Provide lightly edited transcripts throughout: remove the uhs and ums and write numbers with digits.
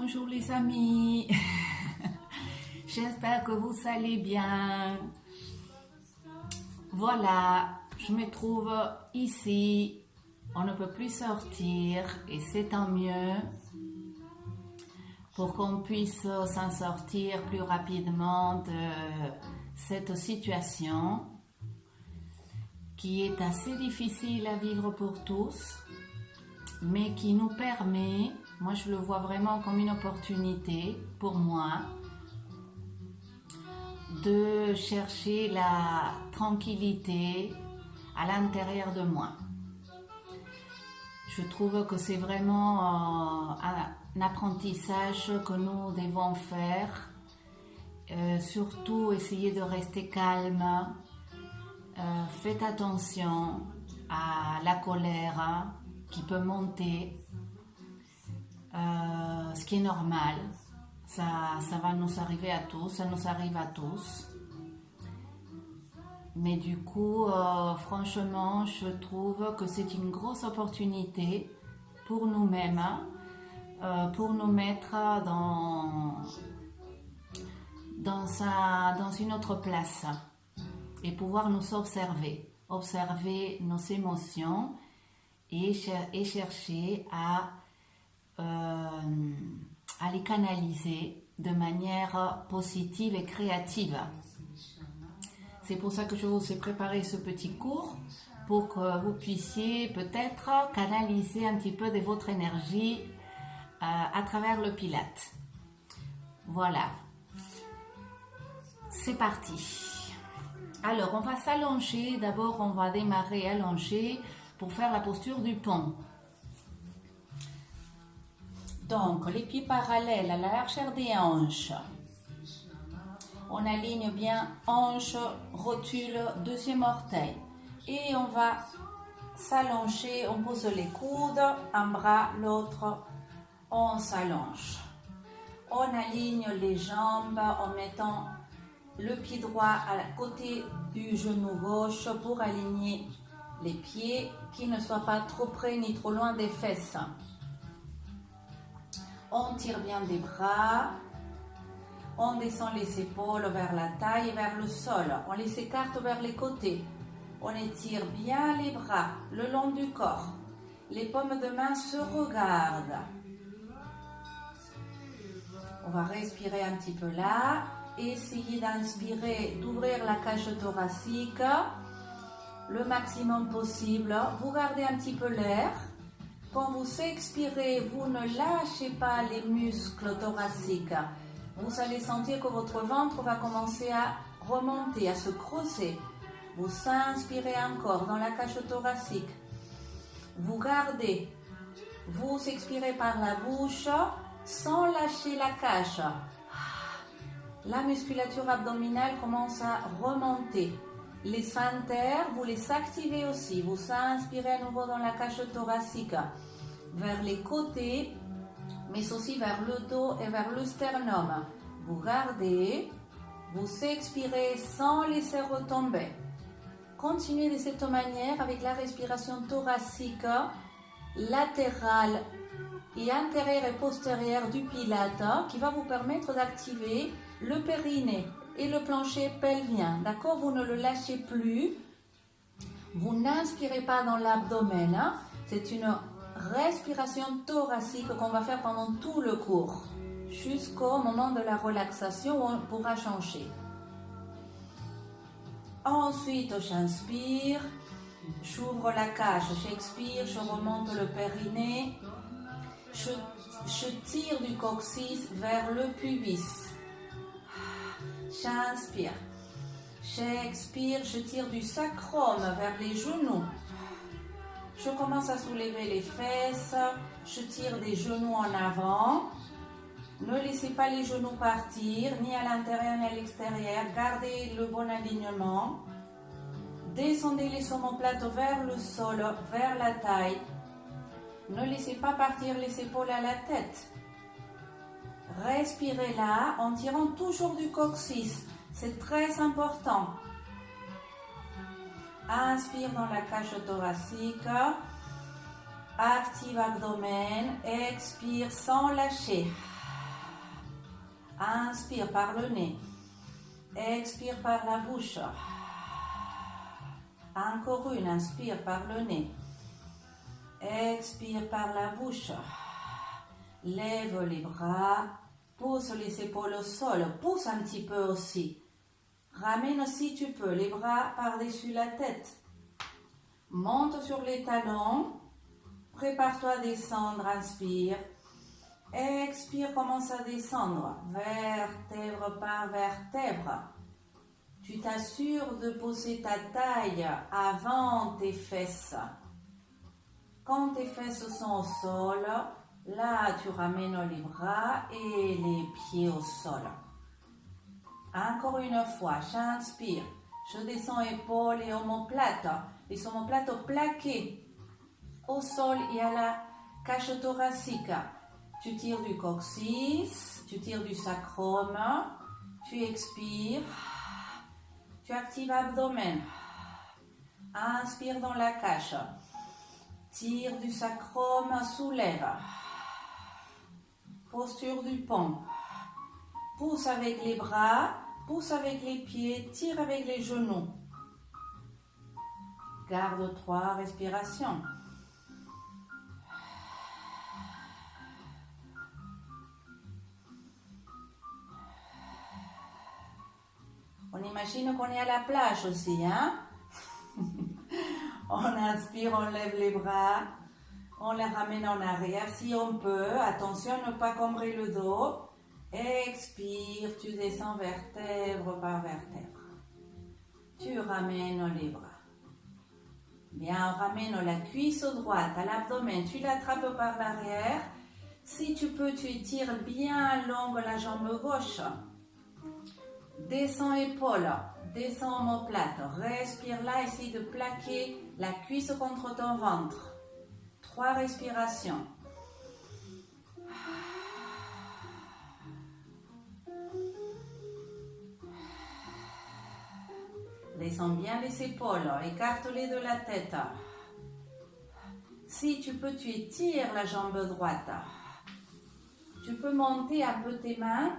Bonjour les amis, j'espère que vous allez bien. Voilà, je me trouve ici, on ne peut plus sortir et c'est tant mieux pour qu'on puisse s'en sortir plus rapidement de cette situation qui est assez difficile à vivre pour tous, mais qui nous permet, moi je le vois vraiment comme une opportunité pour moi, de chercher la tranquillité à l'intérieur de moi. Je trouve que c'est vraiment un apprentissage que nous devons faire, surtout essayer de rester calme, faites attention à la colère qui peut monter, ce qui est normal, ça va nous arriver à tous, ça nous arrive à tous. Mais du coup, franchement, je trouve que c'est une grosse opportunité pour nous-mêmes, pour nous mettre dans une autre place et pouvoir nous observer nos émotions et chercher à les canaliser de manière positive et créative. C'est pour ça que je vous ai préparé ce petit cours, pour que vous puissiez peut-être canaliser un petit peu de votre énergie à travers le Pilate. Voilà, c'est parti. Alors, on va s'allonger. D'abord, on va démarrer allongé pour faire la posture du pont. Donc, les pieds parallèles à la largeur des hanches. On aligne bien hanche, rotule, deuxième orteil. Et on va s'allonger, on pose les coudes, un bras, l'autre, on s'allonge. On aligne les jambes en mettant le pied droit à côté du genou gauche pour aligner les pieds qui ne soient pas trop près ni trop loin des fesses. On tire bien des bras, on descend les épaules vers la taille et vers le sol, on les écarte vers les côtés, on étire bien les bras le long du corps, les paumes de main se regardent. On va respirer un petit peu là. Essayez d'inspirer, d'ouvrir la cage thoracique le maximum possible. Vous gardez un petit peu l'air. Quand vous expirez, vous ne lâchez pas les muscles thoraciques. Vous allez sentir que votre ventre va commencer à remonter, à se creuser. Vous inspirez encore dans la cage thoracique. Vous gardez. Vous expirez par la bouche sans lâcher la cage. La musculature abdominale commence à remonter. Les sphincters, vous les activez aussi. Vous inspirez à nouveau dans la cage thoracique, vers les côtés, mais aussi vers le dos et vers le sternum. Vous gardez, vous expirez sans laisser retomber. Continuez de cette manière avec la respiration thoracique, latérale et antérieure et postérieure du Pilate, qui va vous permettre d'activer le périnée et le plancher pelvien. D'accord? Vous ne le lâchez plus. Vous n'inspirez pas dans l'abdomen. C'est une respiration thoracique qu'on va faire pendant tout le cours, jusqu'au moment de la relaxation où on pourra changer. Ensuite, j'inspire, j'ouvre la cage, j'expire, je remonte le périnée, je tire du coccyx vers le pubis. J'inspire, j'expire, je tire du sacrum vers les genoux. Je commence à soulever les fesses, je tire des genoux en avant. Ne laissez pas les genoux partir, ni à l'intérieur ni à l'extérieur. Gardez le bon alignement. Descendez les omoplates vers le sol, vers la taille. Ne laissez pas partir les épaules à la tête. Respirez là en tirant toujours du coccyx. C'est très important. Inspire dans la cage thoracique. Active abdomen. Expire sans lâcher. Inspire par le nez. Expire par la bouche. Encore une, inspire par le nez. Expire par la bouche. Lève les bras. Pousse les épaules au sol. Pousse un petit peu aussi. Ramène si tu peux les bras par-dessus la tête. Monte sur les talons. Prépare-toi à descendre. Inspire. Expire, commence à descendre. Vertèbre par vertèbre. Tu t'assures de poser ta taille avant tes fesses. Quand tes fesses sont au sol, là tu ramènes les bras et les pieds au sol. Encore une fois, j'inspire. Je descends épaules et omoplates. Les omoplates plaquées au sol et à la cage thoracique. Tu tires du coccyx, tu tires du sacrum, tu expires. Tu actives l'abdomen. Inspire dans la cage. Tire du sacrum, soulève. Posture du pont. Pousse avec les bras, pousse avec les pieds, tire avec les genoux. Garde 3 respirations. On imagine qu'on est à la plage aussi, hein? On inspire, on lève les bras, on les ramène en arrière si on peut. Attention à ne pas cambrer le dos. Expire, tu descends vertèbre par vertèbre. Tu ramènes les bras. Bien, on ramène la cuisse droite à l'abdomen. Tu l'attrapes par l'arrière. Si tu peux, tu étires bien longue la jambe gauche. Descends épaules, descends omoplate, respire là, essaye de plaquer la cuisse contre ton ventre. 3 respirations. Descends bien les épaules, écarte-les de la tête. Si tu peux, tu étires la jambe droite. Tu peux monter un peu tes mains.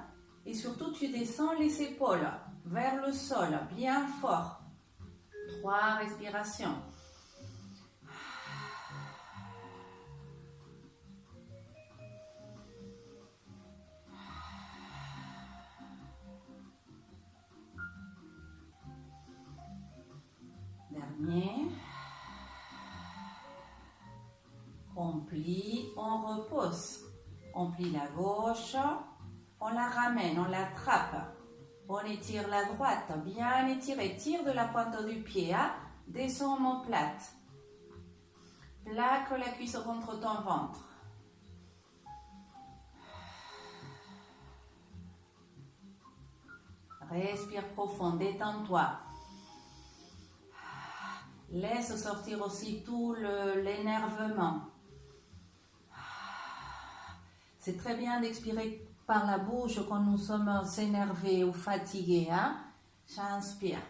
Et surtout, tu descends les épaules vers le sol, bien fort. 3 respirations. Dernier. On plie, on repose. On plie la gauche. On la ramène, on l'attrape, on étire la droite, bien étiré, tire de la pointe du pied, hein? Descends omoplate, plaque la cuisse contre ton ventre. Respire profond, détends-toi. Laisse sortir aussi tout l'énervement. C'est très bien d'expirer par la bouche quand nous sommes énervés ou fatigués. Hein? J'inspire.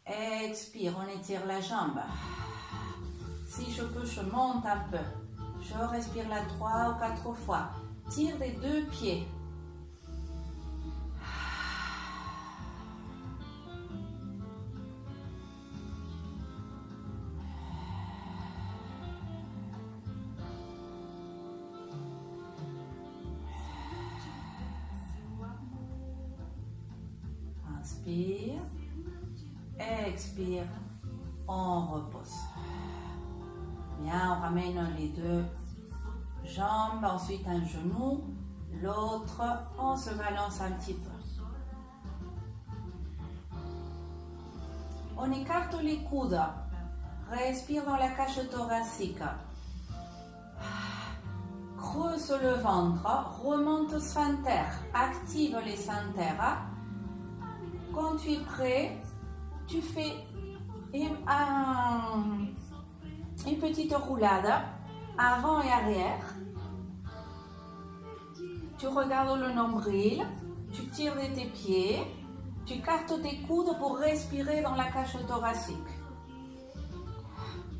Expire, on étire la jambe. Si je peux, je monte un peu. Je respire là 3 ou 4 fois. Tire les 2 pieds. Inspire, expire, on repose. Bien, on ramène les 2 jambes, ensuite un genou, l'autre, on se balance un petit peu. On écarte les coudes, respire dans la cage thoracique. Creuse le ventre, remonte au sphincter, active les sphincters. Quand tu es prêt, tu fais une petite roulade avant et arrière. Tu regardes le nombril, tu tires de tes pieds, tu cartes tes coudes pour respirer dans la cage thoracique.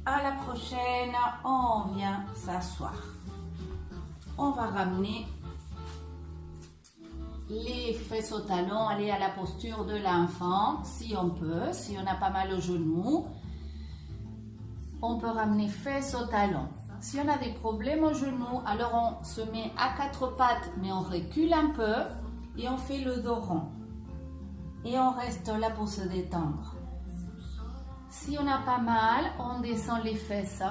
À la prochaine, on vient s'asseoir. On va ramener les fesses au talon, aller à la posture de l'enfant, si on peut, si on a pas mal au genou. On peut ramener fesses au talon. Si on a des problèmes au genou, alors on se met à quatre pattes, mais on recule un peu et on fait le dos rond. Et on reste là pour se détendre. Si on a pas mal, on descend les fesses.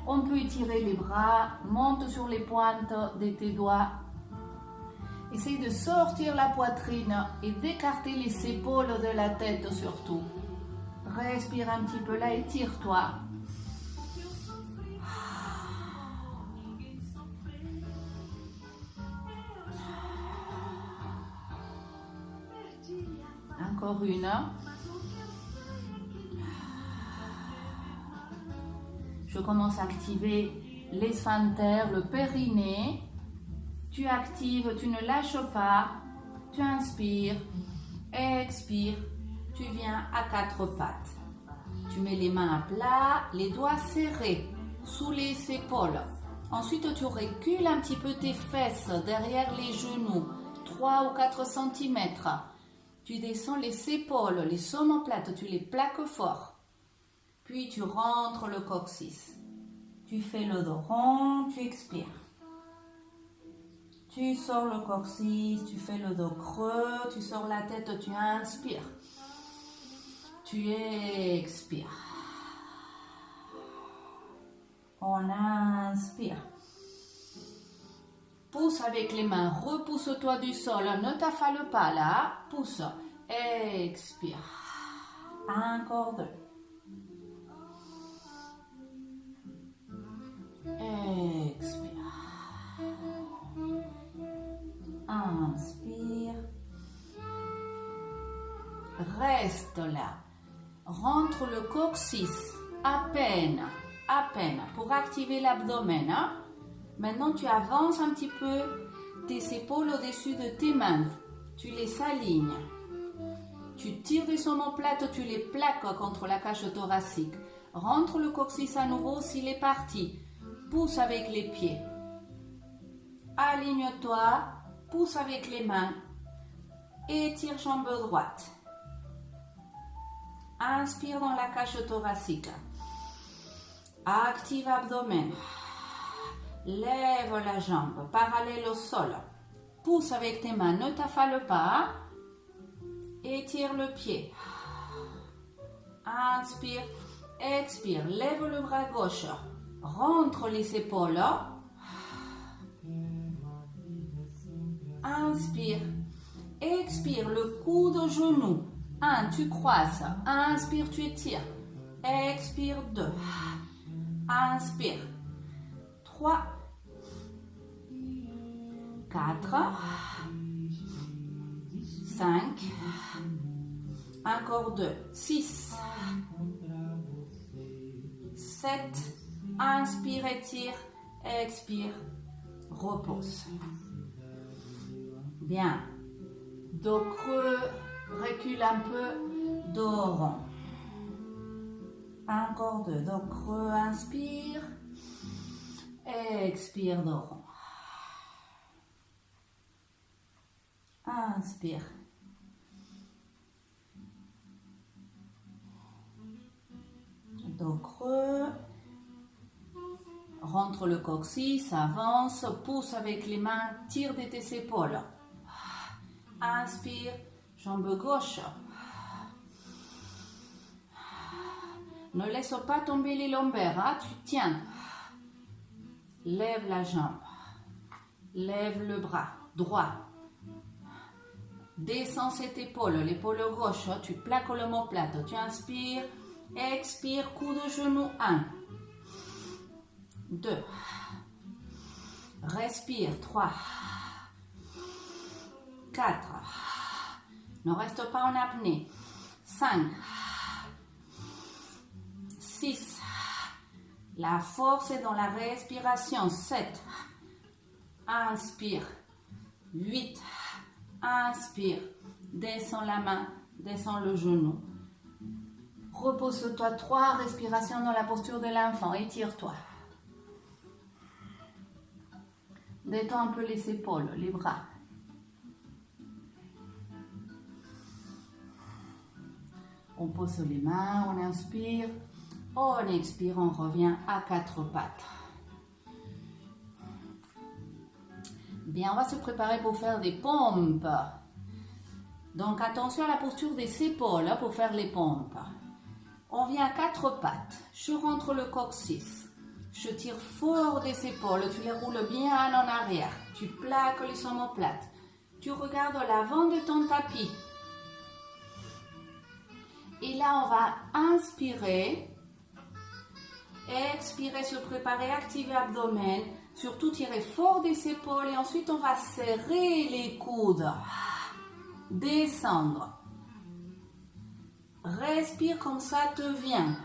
On peut étirer les bras, monte sur les pointes de tes doigts. Essaye de sortir la poitrine et d'écarter les épaules de la tête surtout. Respire un petit peu là, étire-toi. Encore une. Je commence à activer les sphincters, le périnée. Tu actives, tu ne lâches pas. Tu inspires, expire. Tu viens à quatre pattes. Tu mets les mains à plat, les doigts serrés sous les épaules. Ensuite, tu recules un petit peu tes fesses derrière les genoux, 3 ou 4 cm. Tu descends les épaules, les omoplates, tu les plaques fort. Puis tu rentres le coccyx. Tu fais le dos rond, tu expires. Tu sors le coccyx, tu fais le dos creux, tu sors la tête, tu inspires. Tu expires. On inspire. Pousse avec les mains, repousse-toi du sol, ne t'affale pas là. Pousse, expire. Encore deux. Expire. Inspire. Reste là. Rentre le coccyx à peine, pour activer l'abdomen. Maintenant, tu avances un petit peu tes épaules au-dessus de tes mains. Tu les alignes. Tu tires des omoplates, tu les plaques contre la cage thoracique. Rentre le coccyx à nouveau s'il est parti. Pousse avec les pieds. Aligne-toi, pousse avec les mains. Étire jambe droite. Inspire dans la cage thoracique. Active abdomen. Lève la jambe, parallèle au sol. Pousse avec tes mains, ne t'affale pas. Étire le pied. Inspire, expire, lève le bras gauche. Rentre les épaules. Inspire, expire, le coude au genou. 1, tu croises. Inspire, tu étires. Expire, 2. Inspire. 3. 4. 5. Encore 2. 6. 7. Inspire, étire. Expire. Repose. Bien. Dos creux. Recule un peu. Dos rond. Encore 2. Dos creux. Inspire. Expire, dos rond. Inspire. Dos creux. Rentre le coccyx, avance, pousse avec les mains, tire de tes épaules. Inspire, jambe gauche. Ne laisse pas tomber les lombaires, hein? Tu tiens. Lève la jambe. Lève le bras droit. Descends cette épaule, l'épaule gauche, tu plaques l'omoplate, tu inspires, expire, coude au genou, 1, 2, respire, 3, 4, ne reste pas en apnée, 5, 6, la force est dans la respiration, 7, inspire, 8, inspire, descends la main, descends le genou. Repose-toi, 3 respirations dans la posture de l'enfant, étire-toi. Détends un peu les épaules, les bras. On pose les mains, on inspire, on expire, on revient à quatre pattes. Bien, on va se préparer pour faire des pompes. Donc attention à la posture des épaules pour faire les pompes. On vient à quatre pattes, je rentre le coccyx, je tire fort des épaules, tu les roules bien en arrière, tu plaques les omoplates, tu regardes l'avant de ton tapis. Et là, on va inspirer, expirer, se préparer, activer l'abdomen, surtout tirer fort des épaules et ensuite on va serrer les coudes, descendre. Respire comme ça te vient.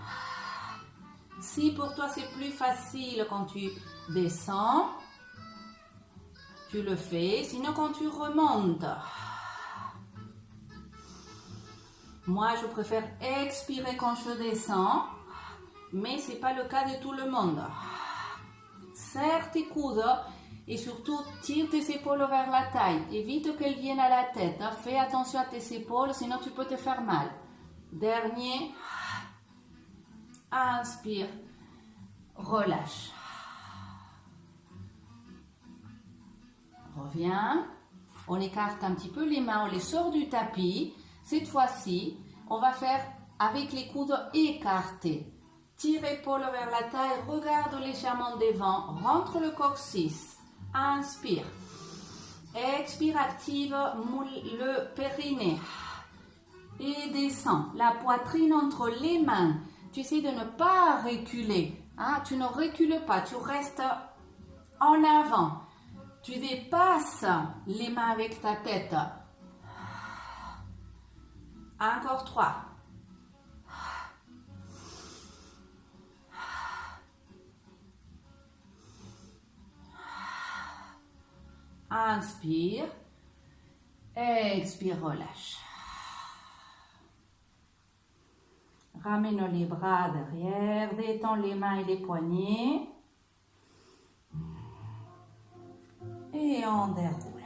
Si pour toi c'est plus facile quand tu descends, tu le fais. Sinon quand tu remontes. Moi je préfère expirer quand je descends, mais ce n'est pas le cas de tout le monde. Serre tes coudes et surtout tire tes épaules vers la taille. Évite qu'elles viennent à la tête. Fais attention à tes épaules, sinon tu peux te faire mal. Dernier, inspire, relâche. Reviens, on écarte un petit peu les mains, on les sort du tapis. Cette fois-ci, on va faire avec les coudes écartés. Tire épaule vers la taille, regarde légèrement devant, rentre le coccyx, inspire. Expire, active le périnée. Et descends, la poitrine entre les mains. Tu essaies de ne pas reculer. Hein? Tu ne recules pas, tu restes en avant. Tu dépasses les mains avec ta tête. Encore 3. Inspire. Expire, relâche. Ramène les bras derrière, détends les mains et les poignets. Et on déroule.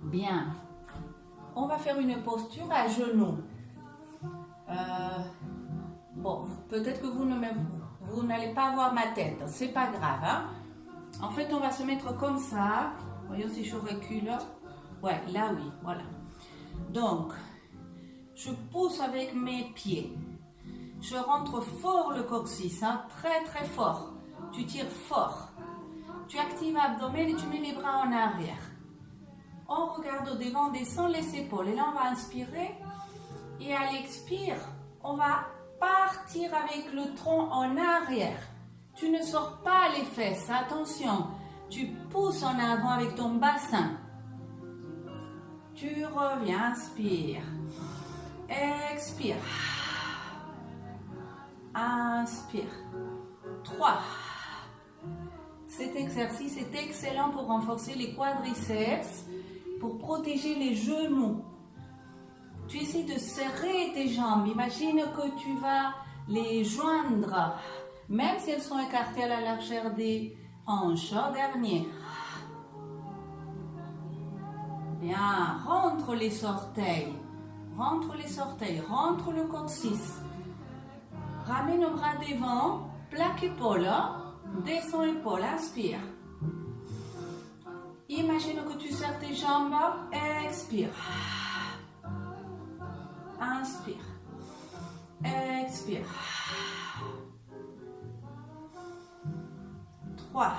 Bien. On va faire une posture à genoux. Bon, peut-être que vous n'allez pas voir ma tête. C'est pas grave. Hein? En fait, on va se mettre comme ça. Voyons si je recule. Ouais, là oui, voilà. Donc, je pousse avec mes pieds. Je rentre fort le coccyx, hein, très très fort. Tu tires fort. Tu actives l'abdomen et tu mets les bras en arrière. On regarde au devant, descend les épaules. Et là, on va inspirer. Et à l'expire, on va partir avec le tronc en arrière. Tu ne sors pas les fesses, attention. Tu pousses en avant avec ton bassin. Tu reviens, inspire. Expire. Inspire. 3. Cet exercice est excellent pour renforcer les quadriceps, pour protéger les genoux. Tu essaies de serrer tes jambes. Imagine que tu vas les joindre, même si elles sont écartées à la largeur des hanches. Dernier. Bien, rentre les orteils. Rentre les orteils, rentre le coccyx. Ramène le bras devant, plaque épaule, descends épaule, inspire. Imagine que tu serres tes jambes, expire. Inspire. Expire. 3.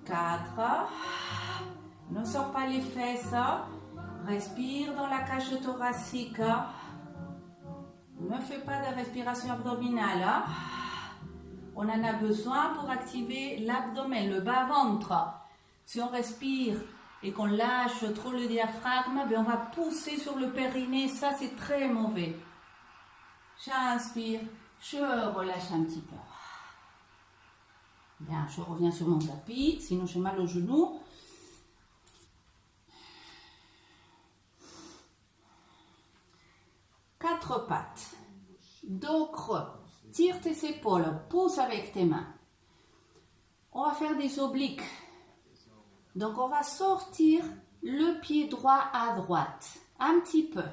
4. Ne sors pas les fesses. Respire dans la cage thoracique. Ne fais pas de respiration abdominale. On en a besoin pour activer l'abdomen, le bas-ventre. Si on respire et qu'on lâche trop le diaphragme, ben on va pousser sur le périnée. Ça, c'est très mauvais. J'inspire, je relâche un petit peu. Bien, je reviens sur mon tapis, sinon j'ai mal au genou. Quatre pattes, dos creux, tire tes épaules, pousse avec tes mains. On va faire des obliques. Donc, on va sortir le pied droit à droite, un petit peu.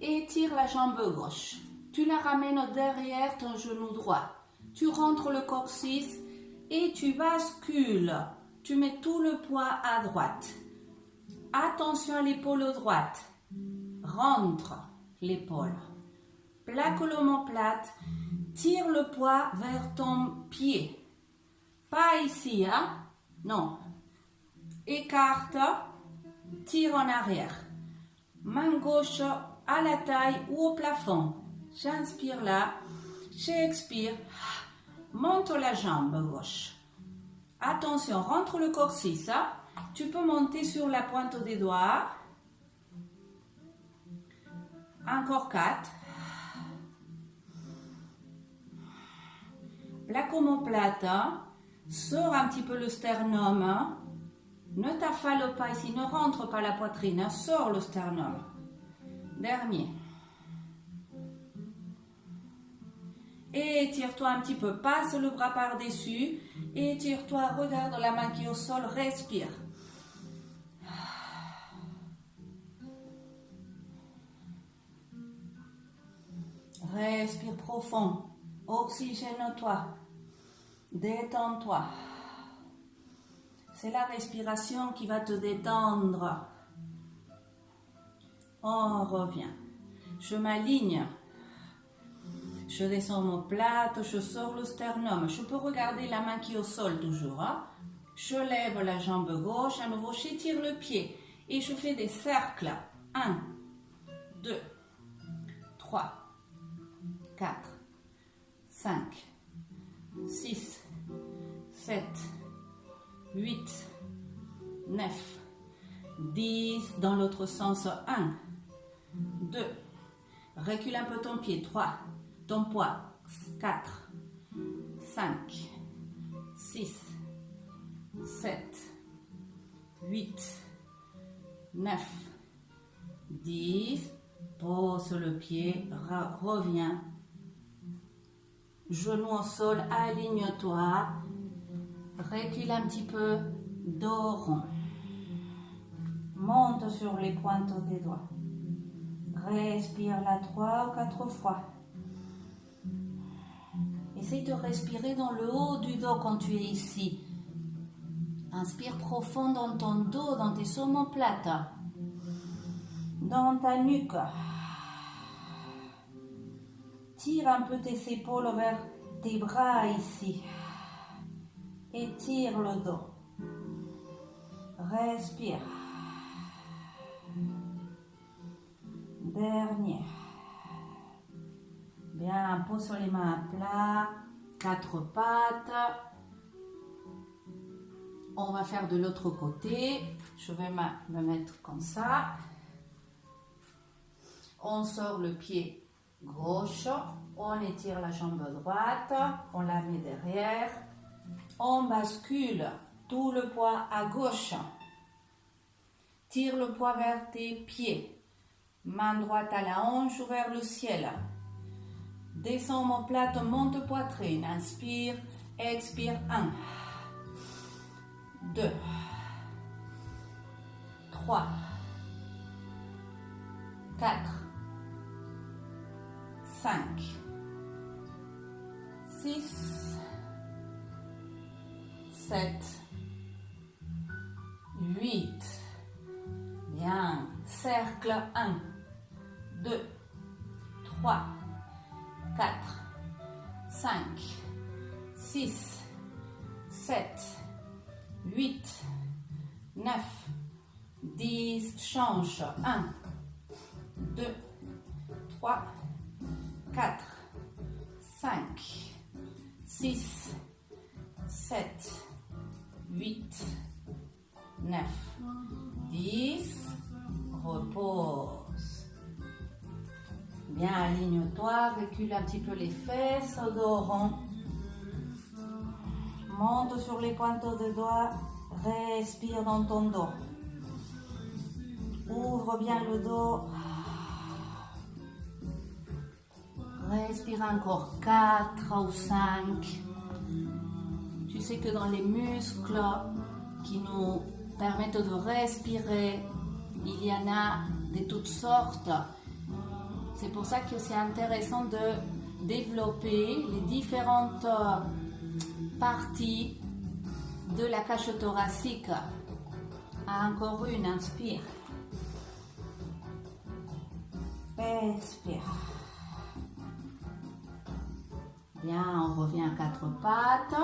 Étire la jambe gauche. Tu la ramènes derrière ton genou droit. Tu rentres le coccyx et tu bascules. Tu mets tout le poids à droite. Attention à l'épaule droite. Rentre l'épaule. Plaque l'omoplate. Tire le poids vers ton pied. Pas ici, hein? Non. Écarte. Tire en arrière. Main gauche à la taille ou au plafond. J'inspire là. J'expire. Monte la jambe gauche. Attention, rentre le coccyx. Hein? Tu peux monter sur la pointe des doigts. Encore 4. Plaque omoplate. Sors un petit peu le sternum. Ne t'affale pas ici, ne rentre pas la poitrine. Sors le sternum. Dernier. Étire-toi un petit peu, passe le bras par-dessus. Étire-toi, regarde la main qui est au sol, respire. Respire profond, oxygène-toi, détends-toi. C'est la respiration qui va te détendre. On revient. Je m'aligne. Je descends mon plate, je sors le sternum. Je peux regarder la main qui est au sol toujours. Hein? Je lève la jambe gauche. À nouveau, j'étire le pied. Et je fais des cercles. 1, 2, 3, 4, 5, 6, 7, 8, 9, 10. Dans l'autre sens. 1, 2. Recule un peu ton pied. 3. Ton poids, 4, 5, 6, 7, 8, 9, 10. Pose le pied, reviens. Genou au sol, aligne-toi. Recule un petit peu, dos rond. Monte sur les pointes des doigts. Respire là 3 ou 4 fois. Essaye de respirer dans le haut du dos quand tu es ici. Inspire profond dans ton dos, dans tes omoplates, dans ta nuque. Tire un peu tes épaules vers tes bras ici. Étire le dos. Respire. Dernier. Bien, pose les mains à plat, 4 pattes. On va faire de l'autre côté. Je vais me mettre comme ça. On sort le pied gauche, on étire la jambe droite, on la met derrière. On bascule tout le poids à gauche. Tire le poids vers tes pieds. Main droite à la hanche ou vers le ciel. Descends omoplate, monte poitrine. Inspire, expire. 1, 2, 3, 4, 5, 6, 7, 8. Bien. Cercle. 1, 2, 3, 4, 5, 6, 7, 8, 9, 10. Change. 1, 2, 3, 4, 5, 6, 7, 8, 9, 10. Repose. Bien, aligne-toi, recule un petit peu les fesses, dos rond. Monte sur les pointes des doigts, respire dans ton dos. Ouvre bien le dos. Respire encore 4 ou 5. Tu sais que dans les muscles qui nous permettent de respirer, il y en a de toutes sortes. C'est pour ça que c'est intéressant de développer les différentes parties de la cage thoracique. Encore une, inspire. Expire. Bien, on revient à quatre pattes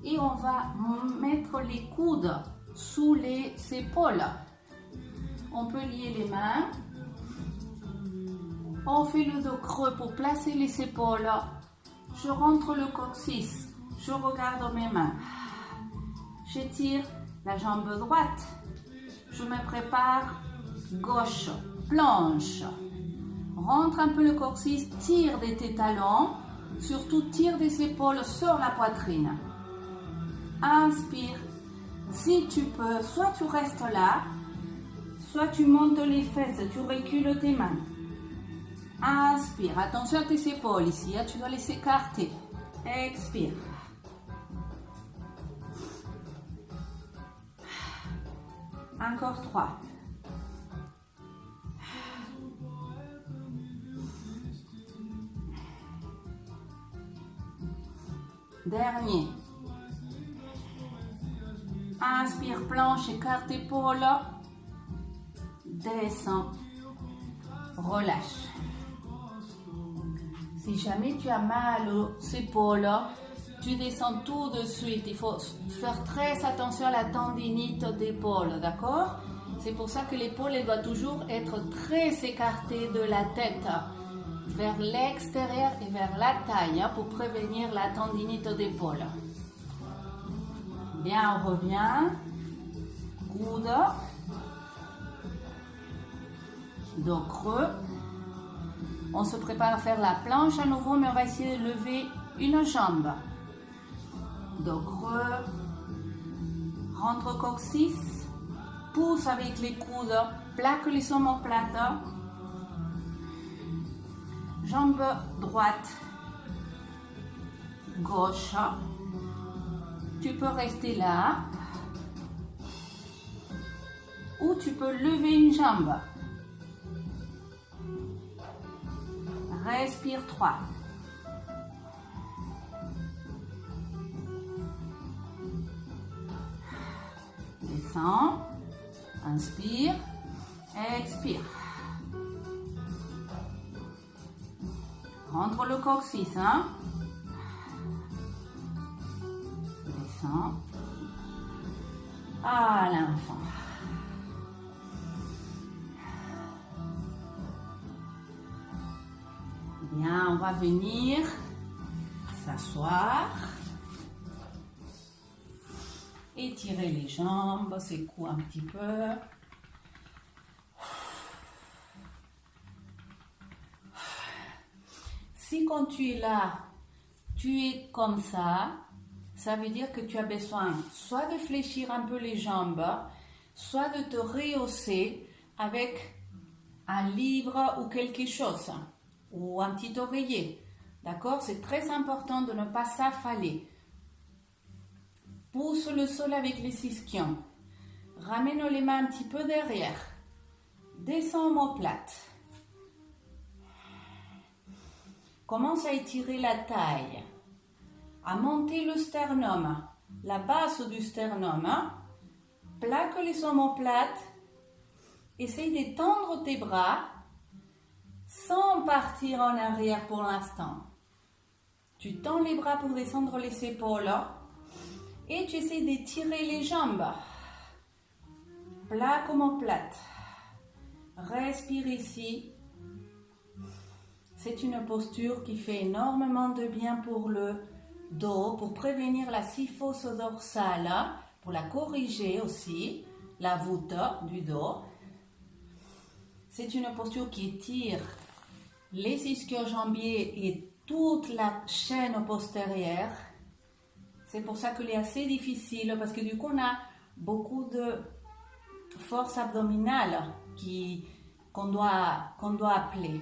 et on va mettre les coudes sous les épaules. On peut lier les mains. On fait le dos creux pour placer les épaules. Je rentre le coccyx. Je regarde mes mains. J'étire la jambe droite. Je me prépare gauche, planche. Rentre un peu le coccyx, tire de tes talons. Surtout tire des épaules sur la poitrine. Inspire. Si tu peux, soit tu restes là, soit tu montes les fesses, tu recules tes mains. Inspire. Attention à tes épaules ici, tu dois les écarter. Expire. Encore 3. Dernier. Inspire, planche, écarte épaule. Descends. Relâche. Si jamais tu as mal aux épaules, tu descends tout de suite. Il faut faire très attention à la tendinite d'épaule, d'accord? C'est pour ça que l'épaule doit toujours être très écartée de la tête, vers l'extérieur et vers la taille, pour prévenir la tendinite d'épaule. Bien, on revient. Coude. Dos creux. On se prépare à faire la planche à nouveau, mais on va essayer de lever une jambe. Dos creux. Rentre coccyx. Pousse avec les coudes. Plaque les omoplates. Jambe droite. Gauche. Tu peux rester là. Ou tu peux lever une jambe. Respire 3. Descends. Inspire. Expire. Rentre le coccyx. Descends. À l'enfant. Bien, on va venir s'asseoir. Étirer les jambes, secoue un petit peu. Si quand tu es là, tu es comme ça veut dire que tu as besoin soit de fléchir un peu les jambes, soit de te rehausser avec un livre ou quelque chose, ou un petit oreiller. D'accord? C'est très important de ne pas s'affaler. Pousse le sol avec les ischions. Ramène les mains un petit peu derrière. Descends omoplate. Commence à étirer la taille, à monter le sternum, la base du sternum. Plaque les omoplates. Essaye de tendre tes bras sans partir en arrière pour l'instant. Tu tends les bras pour descendre les épaules et tu essaies d'étirer les jambes. Plaque omoplate. Respire ici. C'est une posture qui fait énormément de bien pour le dos, pour prévenir la syphose dorsale, pour la corriger aussi, la voûte du dos. C'est une posture qui étire les ischio-jambiers et toute la chaîne postérieure. C'est pour ça qu'il est assez difficile, parce que du coup on a beaucoup de force abdominale qu'on doit appeler.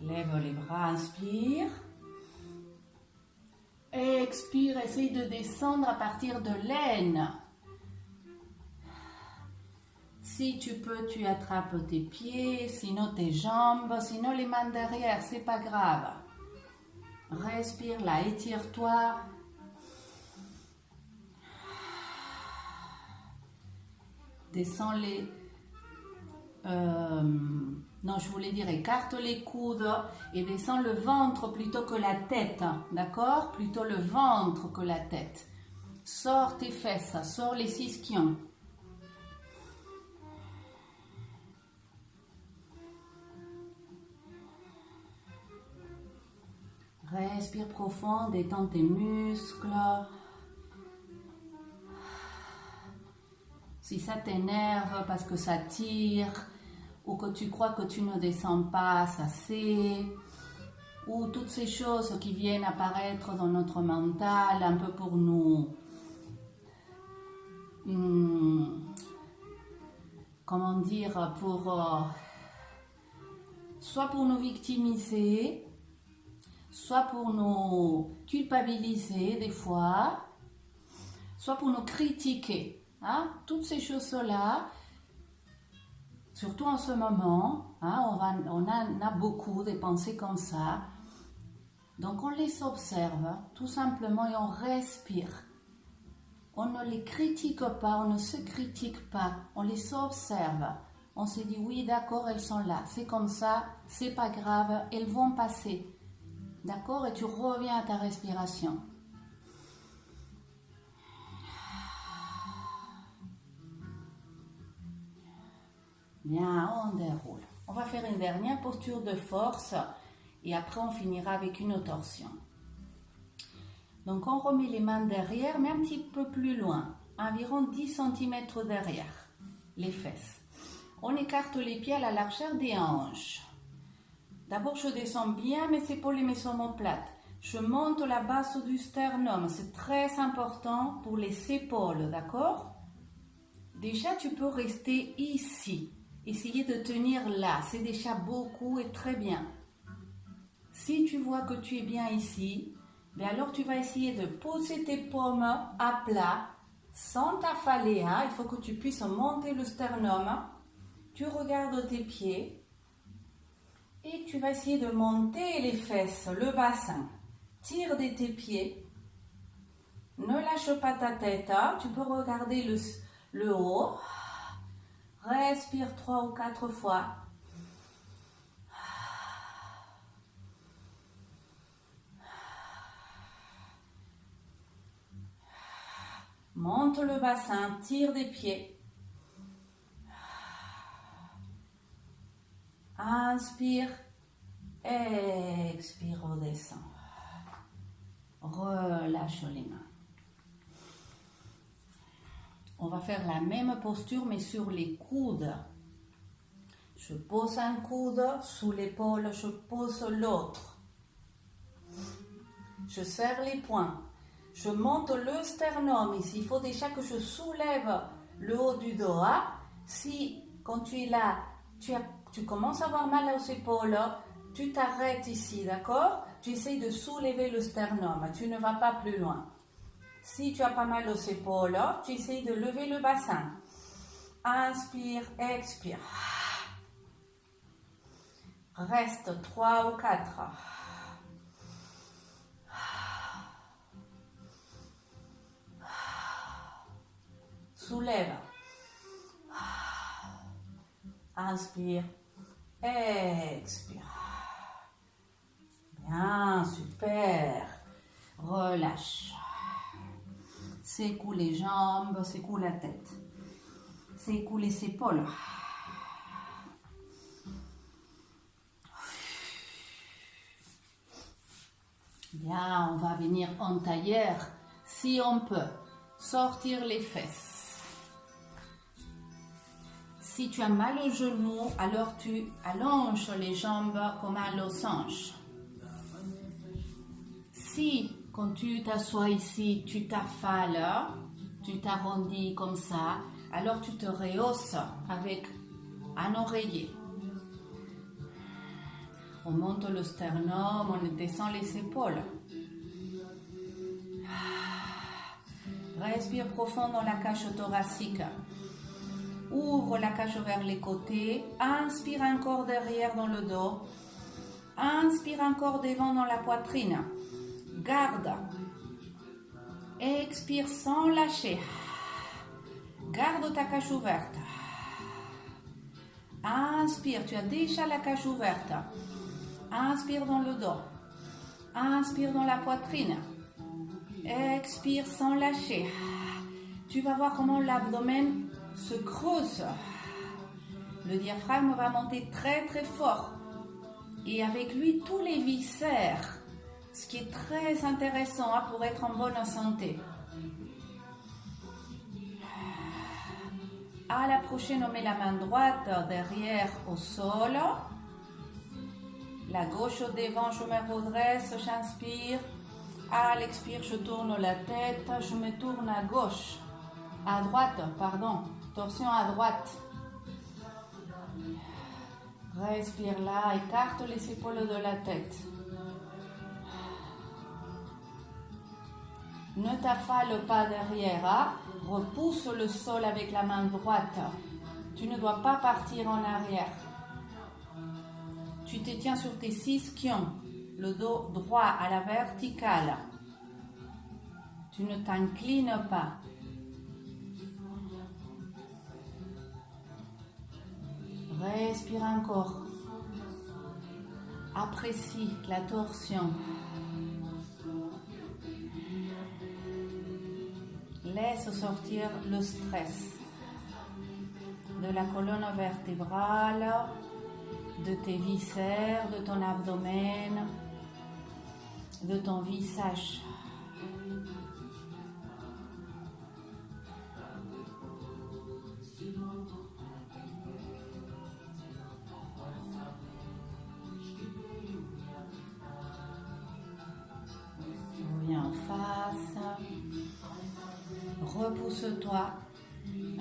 Lève les bras, inspire. Expire, essaye de descendre à partir de l'aine. Si tu peux, tu attrapes tes pieds, sinon tes jambes, sinon les mains derrière, c'est pas grave. Respire là, étire-toi. Descends les... non, je voulais dire écarte les coudes et descends le ventre plutôt que la tête, d'accord? Plutôt le ventre que la tête. Sors tes fesses, sors les ischions. Respire profond, détends tes muscles. Si ça t'énerve parce que ça tire, ou que tu crois que tu ne descends pas, ça c'est, ou toutes ces choses qui viennent apparaître dans notre mental, un peu pour nous, comment dire, pour, soit pour nous victimiser, soit pour nous culpabiliser des fois, soit pour nous critiquer. Hein? Toutes ces choses-là, surtout en ce moment, hein, on en a beaucoup des pensées comme ça. Donc on les observe tout simplement et on respire. On ne les critique pas, on ne se critique pas, on les observe. On se dit oui d'accord, elles sont là, c'est comme ça, c'est pas grave, elles vont passer. D'accord? Et tu reviens à ta respiration. Bien, on déroule. On va faire une dernière posture de force et après on finira avec une torsion. Donc on remet les mains derrière, mais un petit peu plus loin, environ 10 cm derrière les fesses. On écarte les pieds à la largeur des hanches. D'abord, je descends bien mes épaules et mes omoplates. Je monte la base du sternum. C'est très important pour les épaules, d'accord? Déjà, tu peux rester ici. Essayez de tenir là. C'est déjà beaucoup et très bien. Si tu vois que tu es bien ici, bien alors tu vas essayer de poser tes paumes à plat, sans t'affaler. Hein? Il faut que tu puisses monter le sternum. Tu regardes tes pieds. Et tu vas essayer de monter les fesses, le bassin. Tire de tes pieds. Ne lâche pas ta tête. Hein. Tu peux regarder le haut. Respire 3 ou 4 fois. Monte le bassin, tire des pieds. Inspire, expire, redescend. Relâche les mains. On va faire la même posture mais sur les coudes. Je pose un coude sous l'épaule, je pose l'autre. Je serre les poings. Je monte le sternum ici. Il faut déjà que je soulève le haut du dos. Hein? Si, quand tu es là, tu commences à avoir mal aux épaules, tu t'arrêtes ici, d'accord? Tu essayes de soulever le sternum, tu ne vas pas plus loin. Si tu as pas mal aux épaules, tu essayes de lever le bassin. Inspire, expire. Reste 3 ou 4. Soulève. Inspire, expire. Bien, super. Relâche. Secoue les jambes, secoue la tête. Secoue les épaules. Bien, on va venir en tailleur. Si on peut, sortir les fesses. Si tu as mal au genou, alors tu allonges les jambes comme un losange. Si, quand tu t'assois ici, tu t'affales, tu t'arrondis comme ça, alors tu te rehausses avec un oreiller. On monte le sternum, on descend les épaules. Respire profond dans la cage thoracique. Ouvre la cage vers les côtés. Inspire encore derrière dans le dos. Inspire encore devant dans la poitrine. Garde. Expire sans lâcher. Garde ta cage ouverte. Inspire, tu as déjà la cage ouverte. Inspire dans le dos. Inspire dans la poitrine. Expire sans lâcher. Tu vas voir comment l'abdomen se creuse. Le diaphragme va monter très très fort. Et avec lui, tous les viscères. Ce qui est très intéressant pour être en bonne santé. À la prochaine, on met la main droite derrière au sol. La gauche au devant, je me redresse, j'inspire. À l'expire, je tourne la tête, je me tourne à gauche. À droite, pardon. Torsion à droite. Respire là, écarte les épaules de la tête. Ne t'affale pas derrière, repousse le sol avec la main droite. Tu ne dois pas partir en arrière. Tu te tiens sur tes 6 ischions, le dos droit à la verticale. Tu ne t'inclines pas. Respire encore. Apprécie la torsion. Laisse sortir le stress de la colonne vertébrale, de tes viscères, de ton abdomen, de ton visage. Reviens en face. Repousse-toi.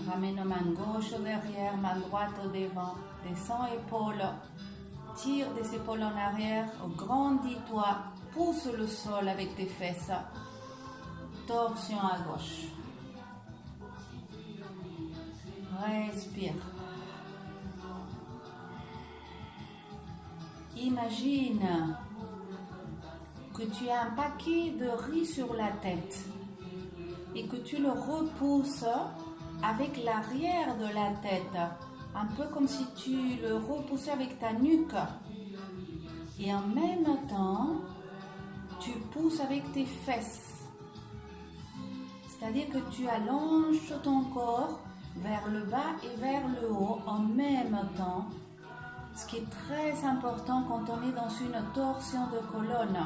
Ramène main gauche derrière, main droite au devant. Descends épaules. Tire des épaules en arrière. Grandis-toi. Pousse le sol avec tes fesses. Torsion à gauche. Respire. Imagine que tu as un paquet de riz sur la tête et que tu le repousses avec l'arrière de la tête, un peu comme si tu le repoussais avec ta nuque. Et en même temps, tu pousses avec tes fesses. C'est-à-dire que tu allonges ton corps vers le bas et vers le haut en même temps. Ce qui est très important quand on est dans une torsion de colonne,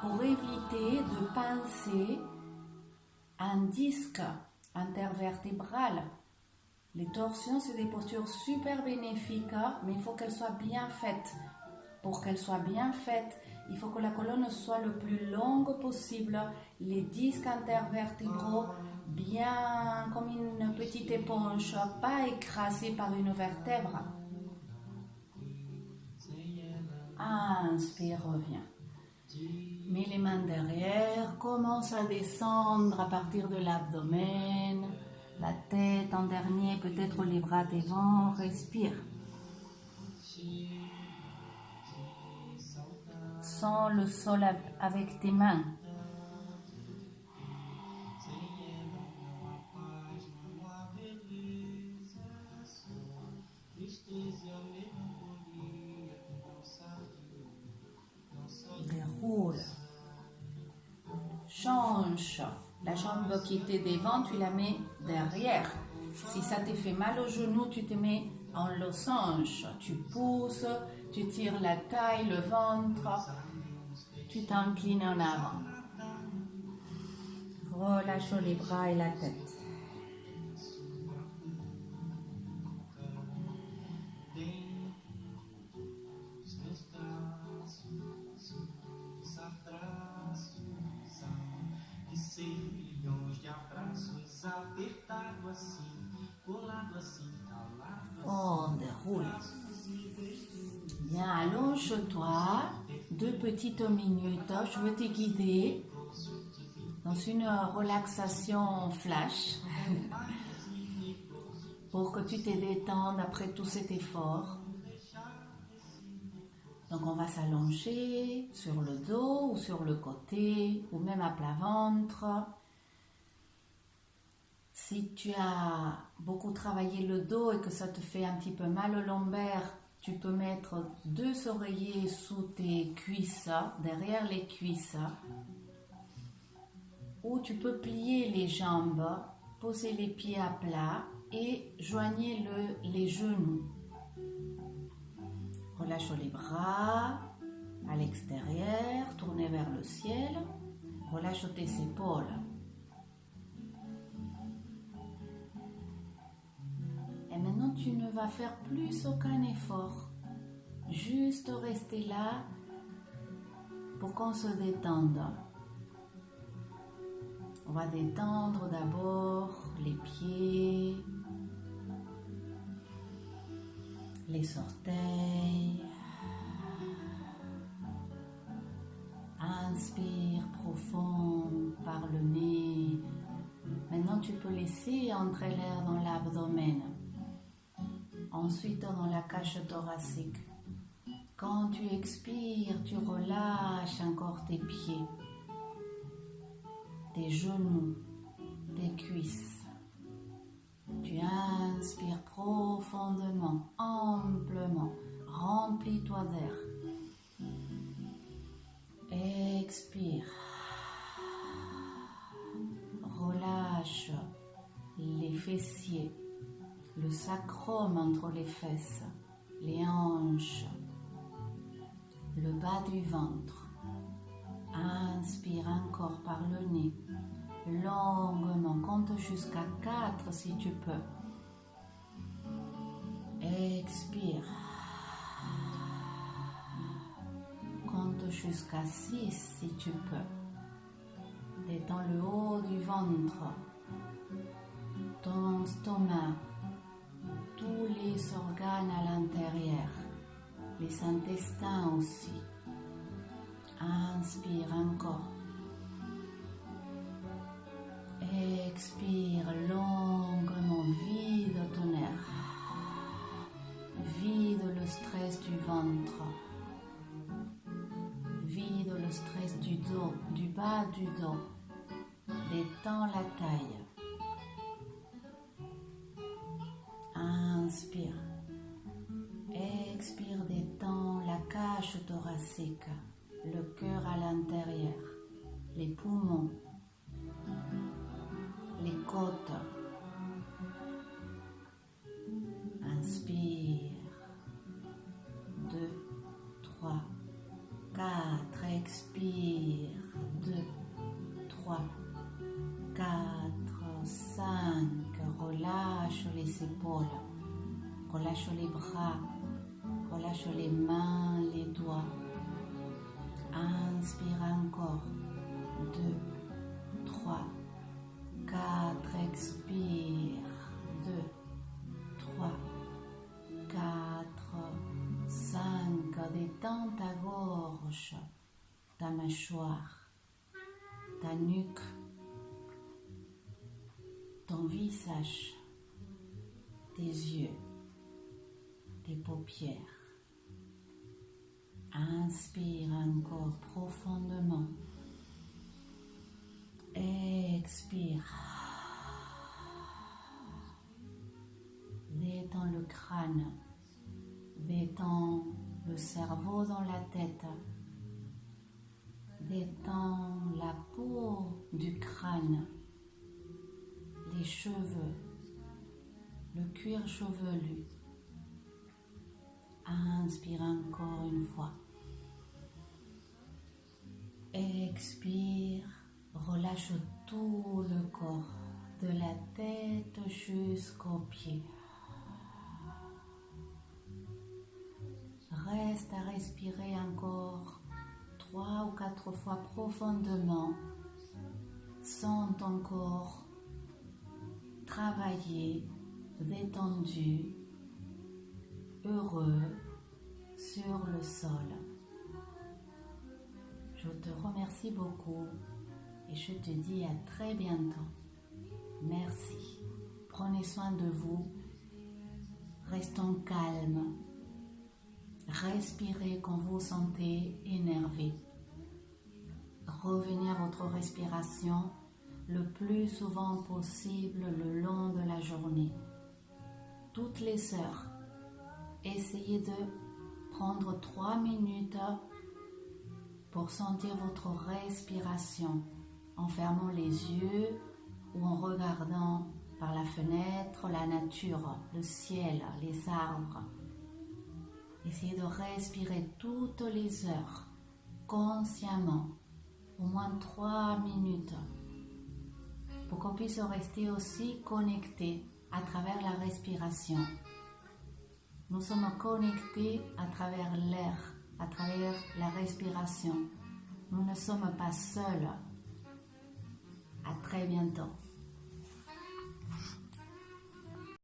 pour éviter de pincer un disque intervertébral. Les torsions, c'est des postures super bénéfiques, mais il faut qu'elles soient bien faites. Pour qu'elles soient bien faites, il faut que la colonne soit le plus longue possible, les disques intervertébraux bien comme une petite éponge, pas écrasés par une vertèbre. Inspire, reviens. Mets les mains derrière, commence à descendre à partir de l'abdomen, la tête en dernier, peut-être les bras devant, respire. Sens le sol avec tes mains. Déroule. Change. La jambe qui était devant, tu la mets derrière. Si ça te fait mal au genou, tu te mets en losange. Tu pousses, tu tires la taille, le ventre. Tu t'inclines en avant. Relâche les bras et la tête. On déroule. Bien, allonge Allonge-toi 2 petites minutes. Je veux te guider dans une relaxation flash pour que tu te détendes après tout cet effort. Donc on va s'allonger sur le dos ou sur le côté ou même à plat ventre. Si tu as beaucoup travaillé le dos et que ça te fait un petit peu mal au lombaire, tu peux mettre 2 oreillers sous tes cuisses, derrière les cuisses. Ou tu peux plier les jambes, poser les pieds à plat et joigner les genoux. Relâche les bras à l'extérieur, tournez vers le ciel. Relâche tes épaules. Et maintenant, tu ne vas faire plus aucun effort. Juste rester là pour qu'on se détende. On va détendre d'abord les pieds, les orteils. Inspire profond par le nez. Maintenant, tu peux laisser entrer l'air dans l'abdomen. Ensuite, dans la cage thoracique. Quand tu expires, tu relâches encore tes pieds, tes genoux, tes cuisses. Tu inspires profondément, amplement. Remplis-toi d'air. Expire. Relâche les fessiers, le sacrum entre les fesses, les hanches, le bas du ventre. Inspire encore par le nez, longuement. Compte jusqu'à 4 si tu peux. Expire. Compte jusqu'à 6 si tu peux. Détends le haut du ventre, ton estomac, tous les organes à l'intérieur, les intestins aussi. Inspire encore. Expire longuement, vide ton air. Vide le stress du ventre. Vide le stress du dos, du bas du dos. Détends la taille. Inspire. Expire, détends la cage thoracique, le cœur à l'intérieur, les poumons, les côtes. Inspire. 2, 3, 4. Expire. 2, 3, 4, 5. Relâche les épaules. Relâche les bras. Relâche les mains, les doigts. Inspire encore. 2, 3, 4. Expire. 2, 3, 4, 5. Détends ta gorge, ta mâchoire, ta nuque, ton visage, tes yeux, tes paupières. Inspire encore profondément. Expire. Détends le crâne. Détends le cerveau dans la tête. Détends la peau du crâne. Les cheveux. Le cuir chevelu. Inspire encore une fois. Expire. Relâche tout le corps, de la tête jusqu'aux pieds. Reste à respirer encore 3 ou 4 fois profondément. Sens ton corps travailler, détendu, heureux, sur le sol. Je te remercie beaucoup et je te dis à très bientôt. Merci. Prenez soin de vous. Restons calmes. Respirez quand vous vous sentez énervé. Revenez à votre respiration le plus souvent possible le long de la journée. Toutes les heures, essayez de prendre 3 minutes pour sentir votre respiration en fermant les yeux ou en regardant par la fenêtre la nature, le ciel, les arbres. Essayez de respirer toutes les heures, consciemment, au moins 3 minutes, pour qu'on puisse rester aussi connecté à travers la respiration. Nous sommes connectés à travers l'air, à travers la respiration. Nous ne sommes pas seuls. À très bientôt.